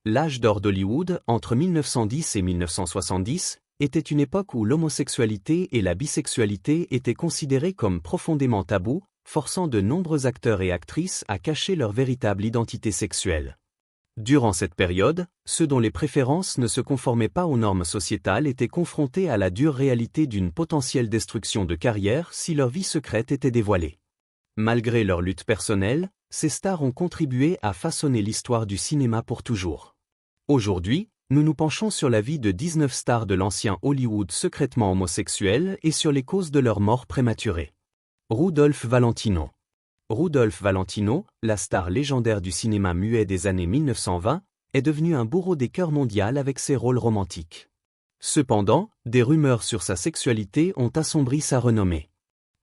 L'âge d'or d'Hollywood, entre 1910 et 1970, était une époque où l'homosexualité et la bisexualité étaient considérées comme profondément tabous, forçant de nombreux acteurs et actrices à cacher leur véritable identité sexuelle. Durant cette période, ceux dont les préférences ne se conformaient pas aux normes sociétales étaient confrontés à la dure réalité d'une potentielle destruction de carrière si leur vie secrète était dévoilée. Malgré leur lutte personnelle, ces stars ont contribué à façonner l'histoire du cinéma pour toujours. Aujourd'hui, nous nous penchons sur la vie de 19 stars de l'ancien Hollywood secrètement homosexuels et sur les causes de leur mort prématurée. Rudolph Valentino. Rudolph Valentino, la star légendaire du cinéma muet des années 1920, est devenu un bourreau des cœurs mondial avec ses rôles romantiques. Cependant, des rumeurs sur sa sexualité ont assombri sa renommée.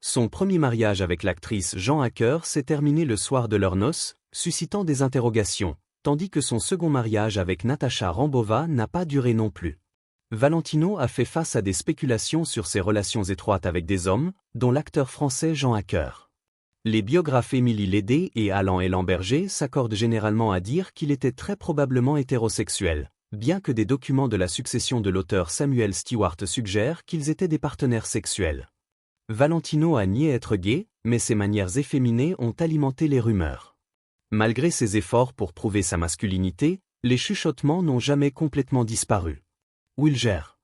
Son premier mariage avec l'actrice Jean Hacker s'est terminé le soir de leurs noces, suscitant des interrogations, tandis que son second mariage avec Natasha Rambova n'a pas duré non plus. Valentino a fait face à des spéculations sur ses relations étroites avec des hommes, dont l'acteur français Jean Hacker. Les biographes Émilie Lédé et Alan Ellenberger s'accordent généralement à dire qu'il était très probablement hétérosexuel, bien que des documents de la succession de l'auteur Samuel Stewart suggèrent qu'ils étaient des partenaires sexuels. Valentino a nié être gay, mais ses manières efféminées ont alimenté les rumeurs. Malgré ses efforts pour prouver sa masculinité, les chuchotements n'ont jamais complètement disparu. Will Gere.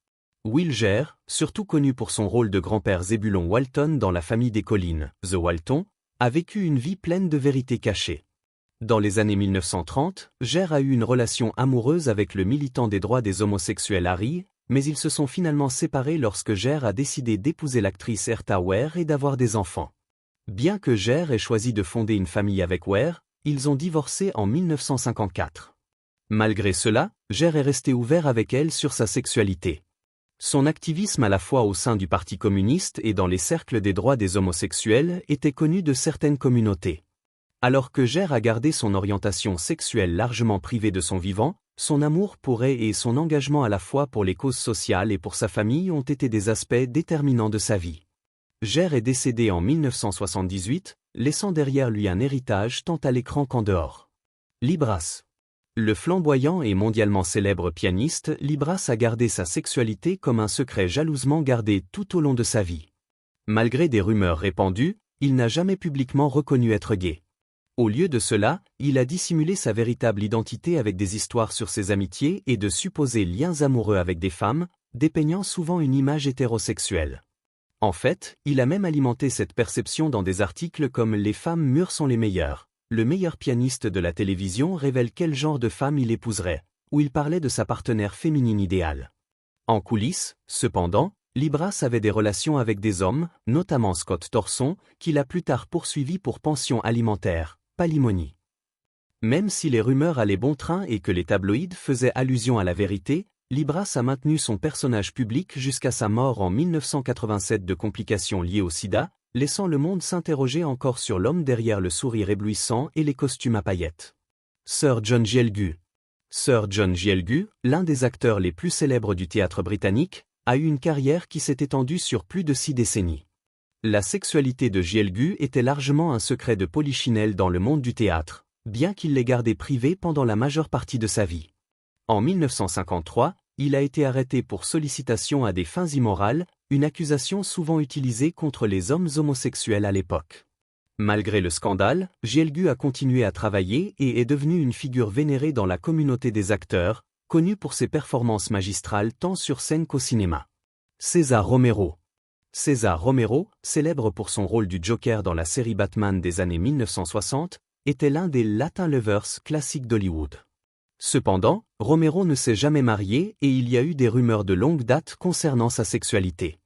Will Gere, surtout connu pour son rôle de grand-père Zébulon Walton dans La famille des collines, The Walton, a vécu une vie pleine de vérités cachées. Dans les années 1930, Gere a eu une relation amoureuse avec le militant des droits des homosexuels Harry, mais ils se sont finalement séparés lorsque Gere a décidé d'épouser l'actrice Herta Ware et d'avoir des enfants. Bien que Gere ait choisi de fonder une famille avec Ware, ils ont divorcé en 1954. Malgré cela, Gere est resté ouvert avec elle sur sa sexualité. Son activisme à la fois au sein du Parti communiste et dans les cercles des droits des homosexuels était connu de certaines communautés. Alors que Gere a gardé son orientation sexuelle largement privée de son vivant, son amour pour elle et son engagement à la fois pour les causes sociales et pour sa famille ont été des aspects déterminants de sa vie. Gere est décédé en 1978, laissant derrière lui un héritage tant à l'écran qu'en dehors. Libras. Le flamboyant et mondialement célèbre pianiste Libras a gardé sa sexualité comme un secret jalousement gardé tout au long de sa vie. Malgré des rumeurs répandues, il n'a jamais publiquement reconnu être gay. Au lieu de cela, il a dissimulé sa véritable identité avec des histoires sur ses amitiés et de supposés liens amoureux avec des femmes, dépeignant souvent une image hétérosexuelle. En fait, il a même alimenté cette perception dans des articles comme « Les femmes mûres sont les meilleures ». Le meilleur pianiste de la télévision révèle quel genre de femme il épouserait, où il parlait de sa partenaire féminine idéale. En coulisses, cependant, Libras avait des relations avec des hommes, notamment Scott Thorson, qu'il a plus tard poursuivi pour pension alimentaire, palimony. Même si les rumeurs allaient bon train et que les tabloïds faisaient allusion à la vérité, Libras a maintenu son personnage public jusqu'à sa mort en 1987 de complications liées au sida, laissant le monde s'interroger encore sur l'homme derrière le sourire éblouissant et les costumes à paillettes. Sir John Gielgud. Sir John Gielgud, l'un des acteurs les plus célèbres du théâtre britannique, a eu une carrière qui s'est étendue sur plus de 6 décennies. La sexualité de Gielgud était largement un secret de polichinelle dans le monde du théâtre, bien qu'il l'ait gardé privé pendant la majeure partie de sa vie. En 1953, il a été arrêté pour sollicitation à des fins immorales, une accusation souvent utilisée contre les hommes homosexuels à l'époque. Malgré le scandale, Gielgud a continué à travailler et est devenu une figure vénérée dans la communauté des acteurs, connu pour ses performances magistrales tant sur scène qu'au cinéma. César Romero. César Romero, célèbre pour son rôle du Joker dans la série Batman des années 1960, était l'un des Latin lovers classiques d'Hollywood. Cependant, Romero ne s'est jamais marié et il y a eu des rumeurs de longue date concernant sa sexualité.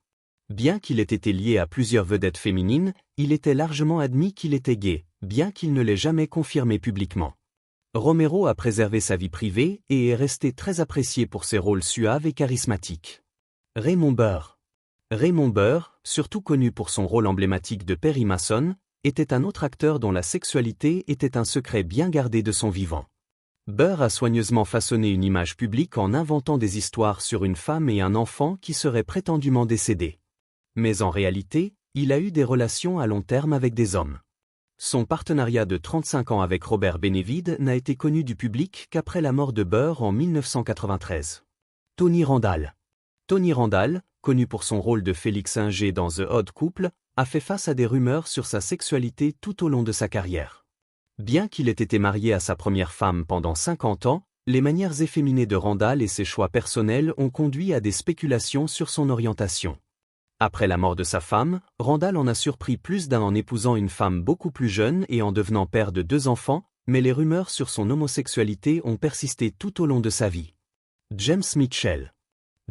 Bien qu'il ait été lié à plusieurs vedettes féminines, il était largement admis qu'il était gay, bien qu'il ne l'ait jamais confirmé publiquement. Romero a préservé sa vie privée et est resté très apprécié pour ses rôles suaves et charismatiques. Raymond Burr. Raymond Burr, surtout connu pour son rôle emblématique de Perry Mason, était un autre acteur dont la sexualité était un secret bien gardé de son vivant. Burr a soigneusement façonné une image publique en inventant des histoires sur une femme et un enfant qui seraient prétendument décédés. Mais en réalité, il a eu des relations à long terme avec des hommes. Son partenariat de 35 ans avec Robert Benevide n'a été connu du public qu'après la mort de Burr en 1993. Tony Randall. Tony Randall, connu pour son rôle de Félix Inger dans The Odd Couple, a fait face à des rumeurs sur sa sexualité tout au long de sa carrière. Bien qu'il ait été marié à sa première femme pendant 50 ans, les manières efféminées de Randall et ses choix personnels ont conduit à des spéculations sur son orientation. Après la mort de sa femme, Randall en a surpris plus d'un en épousant une femme beaucoup plus jeune et en devenant père de 2 enfants, mais les rumeurs sur son homosexualité ont persisté tout au long de sa vie. James Mitchell.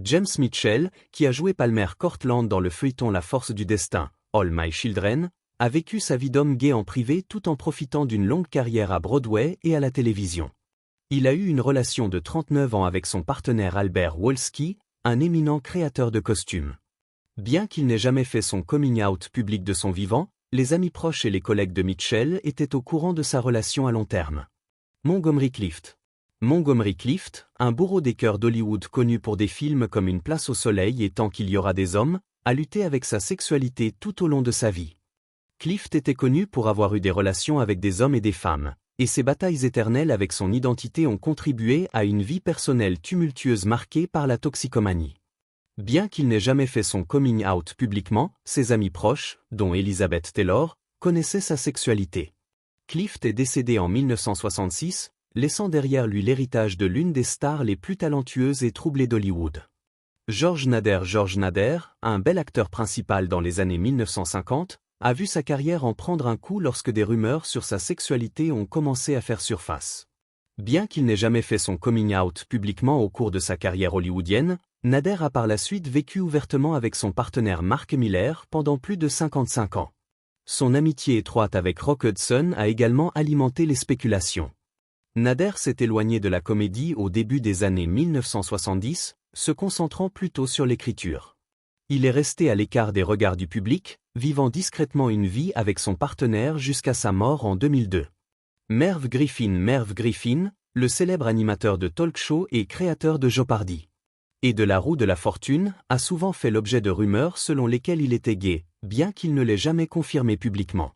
James Mitchell, qui a joué Palmer Cortland dans le feuilleton La Force du Destin, All My Children, a vécu sa vie d'homme gay en privé tout en profitant d'une longue carrière à Broadway et à la télévision. Il a eu une relation de 39 ans avec son partenaire Albert Wolski, un éminent créateur de costumes. Bien qu'il n'ait jamais fait son coming out public de son vivant, les amis proches et les collègues de Mitchell étaient au courant de sa relation à long terme. Montgomery Clift. Montgomery Clift, un bourreau des cœurs d'Hollywood connu pour des films comme Une place au soleil et Tant qu'il y aura des hommes, a lutté avec sa sexualité tout au long de sa vie. Clift était connu pour avoir eu des relations avec des hommes et des femmes, et ses batailles éternelles avec son identité ont contribué à une vie personnelle tumultueuse marquée par la toxicomanie. Bien qu'il n'ait jamais fait son coming out publiquement, ses amis proches, dont Elizabeth Taylor, connaissaient sa sexualité. Clift est décédé en 1966, laissant derrière lui l'héritage de l'une des stars les plus talentueuses et troublées d'Hollywood. George Nader, un bel acteur principal dans les années 1950, a vu sa carrière en prendre un coup lorsque des rumeurs sur sa sexualité ont commencé à faire surface. Bien qu'il n'ait jamais fait son coming out publiquement au cours de sa carrière hollywoodienne, Nader a par la suite vécu ouvertement avec son partenaire Mark Miller pendant plus de 55 ans. Son amitié étroite avec Rock Hudson a également alimenté les spéculations. Nader s'est éloigné de la comédie au début des années 1970, se concentrant plutôt sur l'écriture. Il est resté à l'écart des regards du public, vivant discrètement une vie avec son partenaire jusqu'à sa mort en 2002. Merv Griffin, le célèbre animateur de talk show et créateur de Jeopardy! Et de la roue de la fortune, a souvent fait l'objet de rumeurs selon lesquelles il était gay, bien qu'il ne l'ait jamais confirmé publiquement.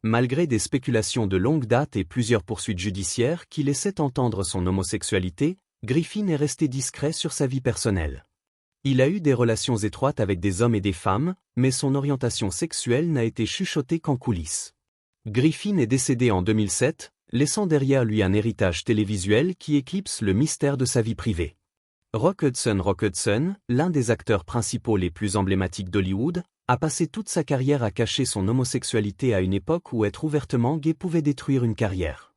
Malgré des spéculations de longue date et plusieurs poursuites judiciaires qui laissaient entendre son homosexualité, Griffin est resté discret sur sa vie personnelle. Il a eu des relations étroites avec des hommes et des femmes, mais son orientation sexuelle n'a été chuchotée qu'en coulisses. Griffin est décédé en 2007, laissant derrière lui un héritage télévisuel qui éclipse le mystère de sa vie privée. Rock Hudson, l'un des acteurs principaux les plus emblématiques d'Hollywood, a passé toute sa carrière à cacher son homosexualité à une époque où être ouvertement gay pouvait détruire une carrière.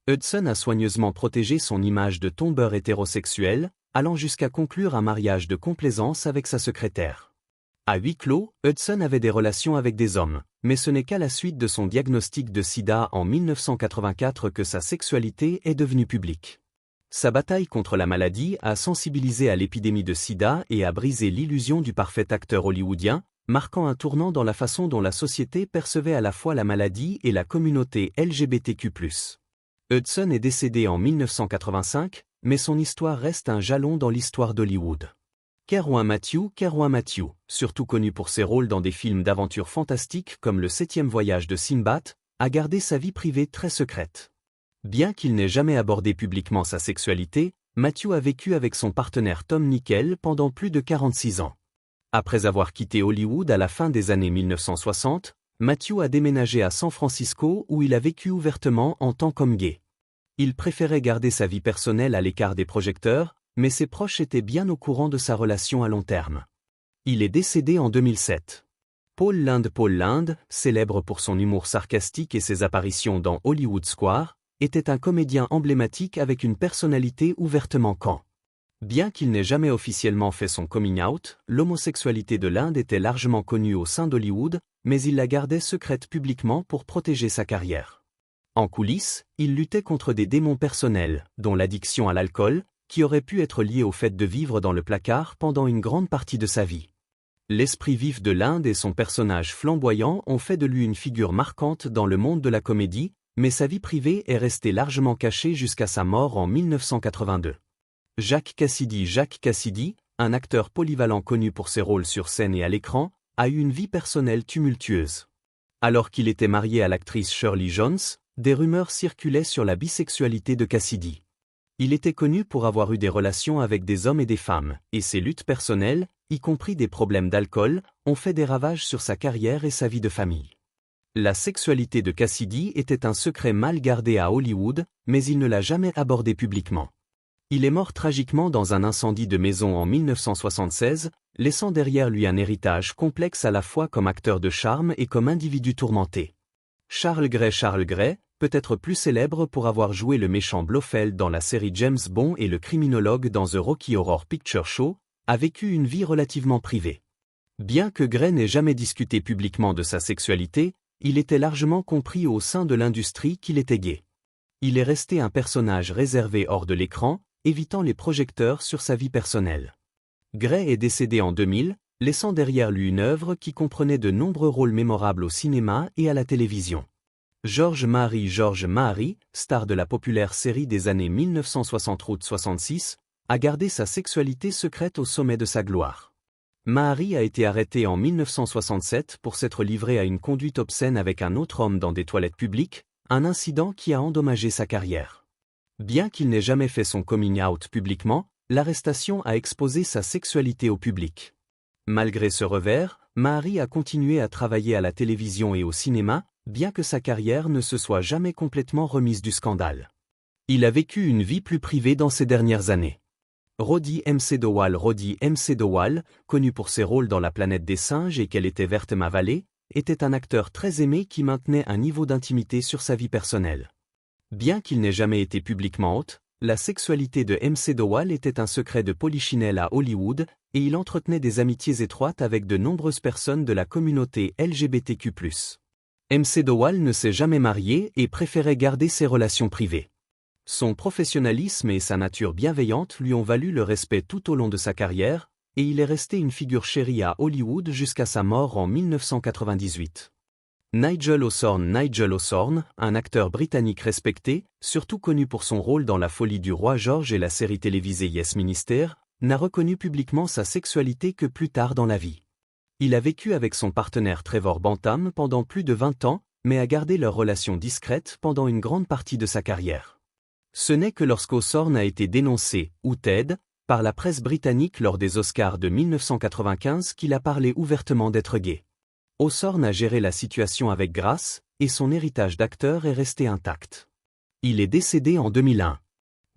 Hudson a soigneusement protégé son image de tombeur hétérosexuel, allant jusqu'à conclure un mariage de complaisance avec sa secrétaire. À huis clos, Hudson avait des relations avec des hommes, mais ce n'est qu'à la suite de son diagnostic de sida en 1984 que sa sexualité est devenue publique. Sa bataille contre la maladie a sensibilisé à l'épidémie de sida et a brisé l'illusion du parfait acteur hollywoodien, marquant un tournant dans la façon dont la société percevait à la fois la maladie et la communauté LGBTQ+. Hudson est décédé en 1985, mais son histoire reste un jalon dans l'histoire d'Hollywood. Kerwin Matthew, surtout connu pour ses rôles dans des films d'aventure fantastiques comme Le 7e voyage de Sinbad, a gardé sa vie privée très secrète. Bien qu'il n'ait jamais abordé publiquement sa sexualité, Matthew a vécu avec son partenaire Tom Nickel pendant plus de 46 ans. Après avoir quitté Hollywood à la fin des années 1960, Matthew a déménagé à San Francisco où il a vécu ouvertement en tant qu'homme gay. Il préférait garder sa vie personnelle à l'écart des projecteurs, mais ses proches étaient bien au courant de sa relation à long terme. Il est décédé en 2007. Paul Lynde, célèbre pour son humour sarcastique et ses apparitions dans Hollywood Square, était un comédien emblématique avec une personnalité ouvertement queer. Bien qu'il n'ait jamais officiellement fait son coming out, l'homosexualité de Lynde était largement connue au sein d'Hollywood, mais il la gardait secrète publiquement pour protéger sa carrière. En coulisses, il luttait contre des démons personnels, dont l'addiction à l'alcool, qui aurait pu être liée au fait de vivre dans le placard pendant une grande partie de sa vie. L'esprit vif de Lynde et son personnage flamboyant ont fait de lui une figure marquante dans le monde de la comédie, mais sa vie privée est restée largement cachée jusqu'à sa mort en 1982. Jack Cassidy, un acteur polyvalent connu pour ses rôles sur scène et à l'écran, a eu une vie personnelle tumultueuse. Alors qu'il était marié à l'actrice Shirley Jones, des rumeurs circulaient sur la bisexualité de Cassidy. Il était connu pour avoir eu des relations avec des hommes et des femmes, et ses luttes personnelles, y compris des problèmes d'alcool, ont fait des ravages sur sa carrière et sa vie de famille. La sexualité de Cassidy était un secret mal gardé à Hollywood, mais il ne l'a jamais abordé publiquement. Il est mort tragiquement dans un incendie de maison en 1976, laissant derrière lui un héritage complexe à la fois comme acteur de charme et comme individu tourmenté. Charles Gray, peut-être plus célèbre pour avoir joué le méchant Blofeld dans la série James Bond et le criminologue dans The Rocky Horror Picture Show, a vécu une vie relativement privée. Bien que Gray n'ait jamais discuté publiquement de sa sexualité, il était largement compris au sein de l'industrie qu'il était gay. Il est resté un personnage réservé hors de l'écran, évitant les projecteurs sur sa vie personnelle. Gray est décédé en 2000, laissant derrière lui une œuvre qui comprenait de nombreux rôles mémorables au cinéma et à la télévision. George Mahary, star de la populaire série des années 1960-66, a gardé sa sexualité secrète au sommet de sa gloire. Mahary a été arrêté en 1967 pour s'être livré à une conduite obscène avec un autre homme dans des toilettes publiques, un incident qui a endommagé sa carrière. Bien qu'il n'ait jamais fait son coming out publiquement, l'arrestation a exposé sa sexualité au public. Malgré ce revers, Mahary a continué à travailler à la télévision et au cinéma, bien que sa carrière ne se soit jamais complètement remise du scandale. Il a vécu une vie plus privée dans ces dernières années. Roddy McDowall, connu pour ses rôles dans La planète des singes et Quelle était verte ma vallée, était un acteur très aimé qui maintenait un niveau d'intimité sur sa vie personnelle. Bien qu'il n'ait jamais été publiquement hôte, la sexualité de McDowall était un secret de polichinelle à Hollywood, et il entretenait des amitiés étroites avec de nombreuses personnes de la communauté LGBTQ+. McDowall ne s'est jamais marié et préférait garder ses relations privées. Son professionnalisme et sa nature bienveillante lui ont valu le respect tout au long de sa carrière, et il est resté une figure chérie à Hollywood jusqu'à sa mort en 1998. Nigel Osborne, un acteur britannique respecté, surtout connu pour son rôle dans La folie du roi George et la série télévisée Yes Minister, n'a reconnu publiquement sa sexualité que plus tard dans la vie. Il a vécu avec son partenaire Trevor Bantam pendant plus de 20 ans, mais a gardé leur relation discrète pendant une grande partie de sa carrière. Ce n'est que lorsqu'Osborne a été dénoncé, outed, par la presse britannique lors des Oscars de 1995 qu'il a parlé ouvertement d'être gay. Osborne a géré la situation avec grâce, et son héritage d'acteur est resté intact. Il est décédé en 2001.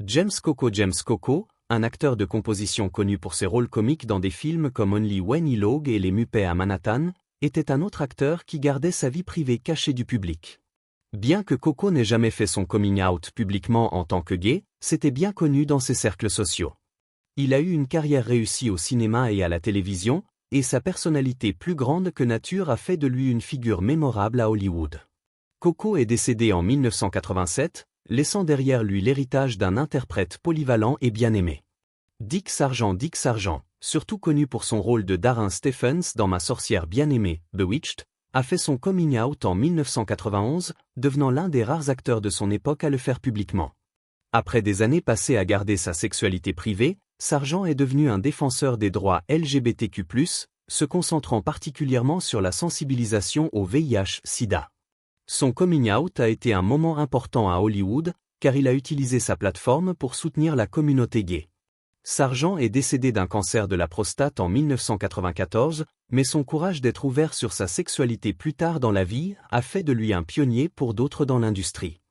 James Coco, un acteur de composition connu pour ses rôles comiques dans des films comme Only When He Logue et Les Muppets à Manhattan, était un autre acteur qui gardait sa vie privée cachée du public. Bien que Coco n'ait jamais fait son coming out publiquement en tant que gay, c'était bien connu dans ses cercles sociaux. Il a eu une carrière réussie au cinéma et à la télévision, et sa personnalité plus grande que nature a fait de lui une figure mémorable à Hollywood. Coco est décédé en 1987, laissant derrière lui l'héritage d'un interprète polyvalent et bien aimé. Dick Sargent, surtout connu pour son rôle de Darren Stephens dans Ma sorcière bien-aimée, Bewitched, a fait son coming out en 1991, devenant l'un des rares acteurs de son époque à le faire publiquement. Après des années passées à garder sa sexualité privée, Sargent est devenu un défenseur des droits LGBTQ+, se concentrant particulièrement sur la sensibilisation au VIH/SIDA. Son coming out a été un moment important à Hollywood, car il a utilisé sa plateforme pour soutenir la communauté gay. Sargent est décédé d'un cancer de la prostate en 1994, mais son courage d'être ouvert sur sa sexualité plus tard dans la vie a fait de lui un pionnier pour d'autres dans l'industrie.